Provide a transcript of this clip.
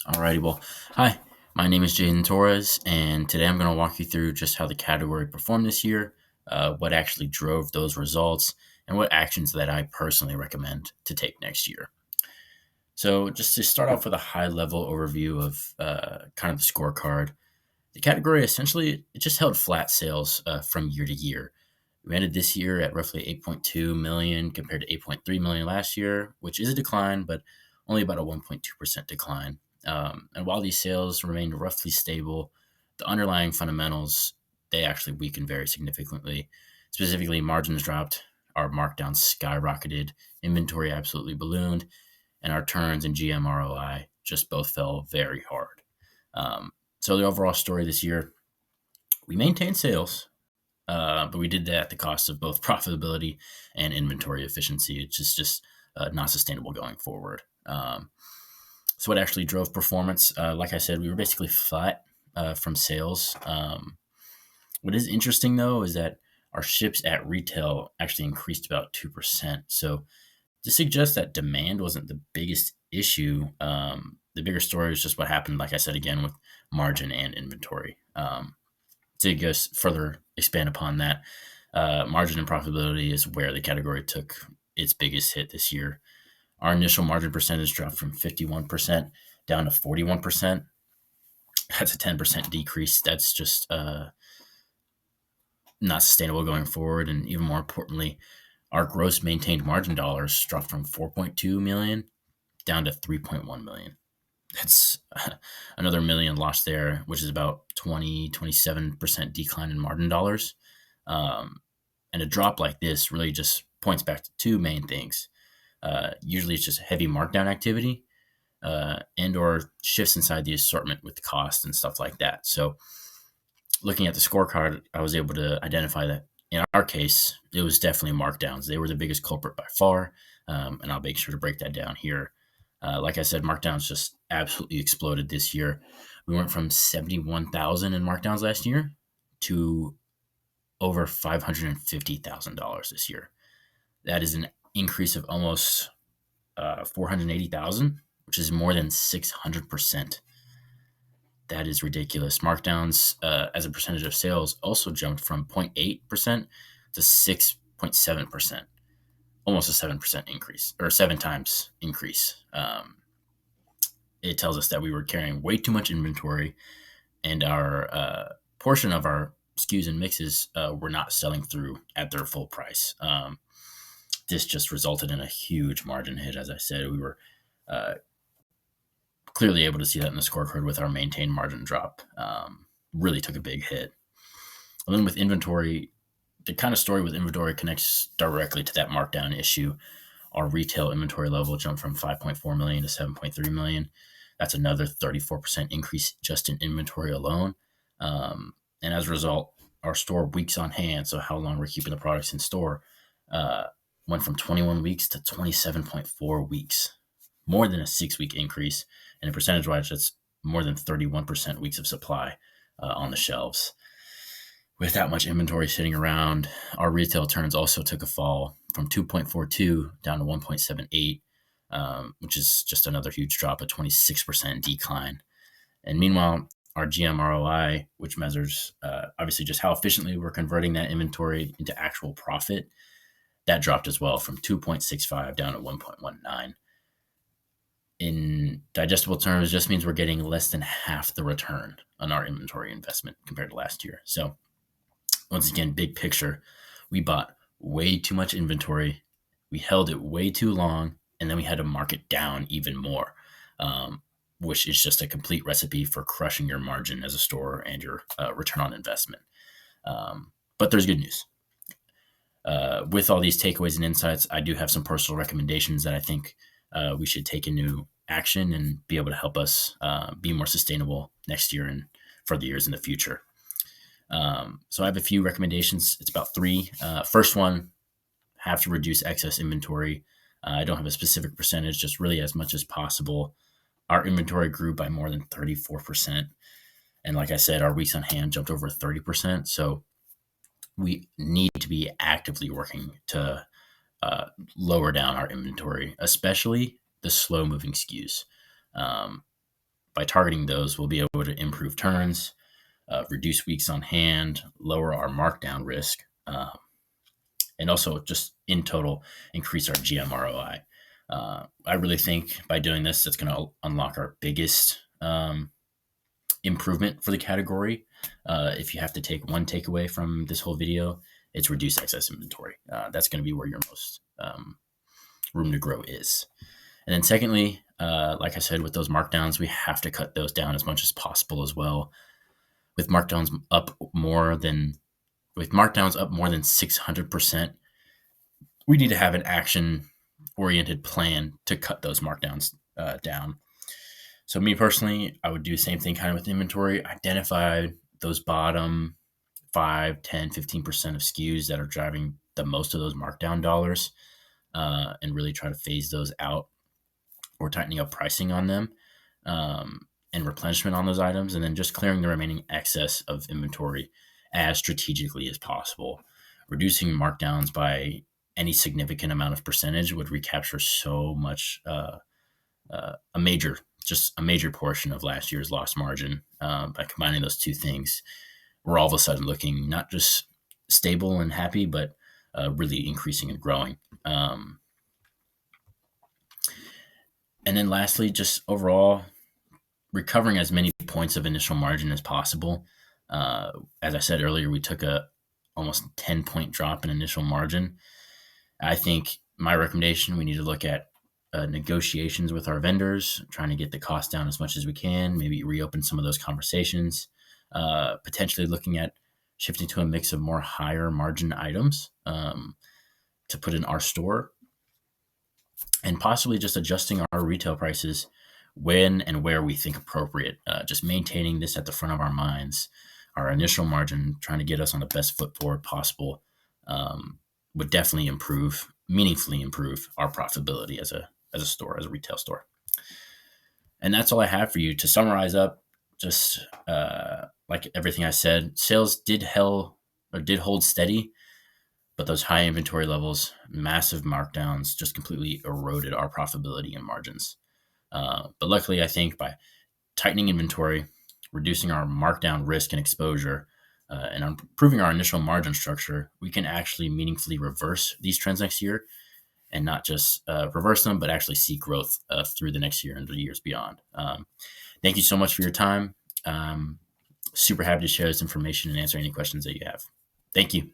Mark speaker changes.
Speaker 1: Alrighty, well, hi, my name is Jaden Torres, and today I'm going to walk you through just how the category performed this year, what actually drove those results, and what actions that I personally recommend to take next year. So, just to start off with a high level overview of kind of the scorecard, the category essentially it just held flat sales from year to year. We ended this year at roughly 8.2 million compared to 8.3 million last year, which is a decline, but only about a 1.2% decline. And while these sales remained roughly stable, the underlying fundamentals they actually weakened very significantly. Specifically, margins dropped, our markdowns skyrocketed, inventory absolutely ballooned, and our turns and GM ROI just both fell very hard. So the overall story this year, we maintained sales, but we did that at the cost of both profitability and inventory efficiency. It's just not sustainable going forward. So what actually drove performance? Like I said, we were basically flat from sales. What is interesting though is that our ships at retail actually increased about 2%. So this suggests that demand wasn't the biggest issue. The bigger story is just what happened, like I said again, with margin and inventory. To just further expand upon that, margin and profitability is where the category took its biggest hit this year. Our initial margin percentage dropped from 51% down to 41%. That's a 10% decrease. That's just not sustainable going forward. And even more importantly, our gross maintained margin dollars dropped from 4.2 million down to 3.1 million. That's another million lost there, which is about 27% decline in margin dollars. And a drop like this really just points back to two main things. Usually it's just heavy markdown activity and or shifts inside the assortment with cost and stuff like that. So looking at the scorecard, I was able to identify that in our case, it was definitely markdowns. They were the biggest culprit by far, and I'll make sure to break that down here. Like I said, markdowns just absolutely exploded this year. We went from 71,000 in markdowns last year to over $550,000 this year. That is an increase of almost 480,000, which is more than 600%. That is ridiculous. Markdowns as a percentage of sales also jumped from 0.8% to 6.7%, almost a 7% increase, or seven times increase. It tells us that we were carrying way too much inventory, and our portion of our SKUs and mixes were not selling through at their full price. This just resulted in a huge margin hit. As I said, we were uh, clearly able to see that in the scorecard with our maintained margin drop. Really took a big hit. And then with inventory, the kind of story with inventory connects directly to that markdown issue. Our retail inventory level jumped from 5.4 million to 7.3 million. That's another 34% increase just in inventory alone. And as a result, our store weeks on hand, so how long we're keeping the products in store, uh, went from 21 weeks to 27.4 weeks, more than a 6 week increase. And in percentage wise, that's more than 31% weeks of supply on the shelves. With that much inventory sitting around, our retail turns also took a fall from 2.42 down to 1.78, which is just another huge drop, a 26% decline. And meanwhile, our GM ROI, which measures obviously just how efficiently we're converting that inventory into actual profit, that dropped as well from 2.65 down to 1.19. In digestible terms, just means we're getting less than half the return on our inventory investment compared to last year. So once again, big picture, we bought way too much inventory, we held it way too long, and then we had to mark it down even more, which is just a complete recipe for crushing your margin as a store and your return on investment. But there's good news. With all these takeaways and insights, I do have some personal recommendations that I think we should take into action and be able to help us be more sustainable next year and for the years in the future. So I have a few recommendations. It's about three. First one, have to reduce excess inventory. I don't have a specific percentage, just really as much as possible. Our inventory grew by more than 34%. And like I said, our weeks on hand jumped over 30%. So we need to be actively working to lower down our inventory, especially the slow moving SKUs. Um, by targeting those, we'll be able to improve turns, reduce weeks on hand, lower our markdown risk, and also just in total increase our GM ROI. I really think by doing this, it's going to unlock our biggest improvement for the category. If you have to take one takeaway from this whole video, it's reduce excess inventory. That's going to be where your most room to grow is. And then secondly, like I said, with those markdowns, we have to cut those down as much as possible as well. With markdowns up more than 600%, we need to have an action-oriented plan to cut those markdowns down. So me personally, I would do the same thing kind of with inventory, identify those bottom 5, 10, 15% of SKUs that are driving the most of those markdown dollars, and really try to phase those out or tightening up pricing on them, and replenishment on those items, and then just clearing the remaining excess of inventory as strategically as possible. Reducing markdowns by any significant amount of percentage would recapture so much, a major portion of last year's lost margin. By combining those two things, we're all of a sudden looking not just stable and happy, but really increasing and growing. And then lastly, just overall, recovering as many points of initial margin as possible. As I said earlier, we took a almost 10-point drop in initial margin. I think my recommendation, we need to look at negotiations with our vendors, trying to get the cost down as much as we can, maybe reopen some of those conversations, potentially looking at shifting to a mix of more higher margin items to put in our store, and possibly just adjusting our retail prices when and where we think appropriate. Just maintaining this at the front of our minds, our initial margin, trying to get us on the best foot forward possible, would definitely meaningfully improve our profitability as a store, as a retail store. And that's all I have for you. To summarize up, just like everything I said, sales did hold steady, but those high inventory levels, massive markdowns, just completely eroded our profitability and margins. But luckily, I think by tightening inventory, reducing our markdown risk and exposure, and improving our initial margin structure, we can actually meaningfully reverse these trends next year, and not just reverse them, but actually see growth through the next year and the years beyond. Thank you so much for your time. Super happy to share this information and answer any questions that you have. Thank you.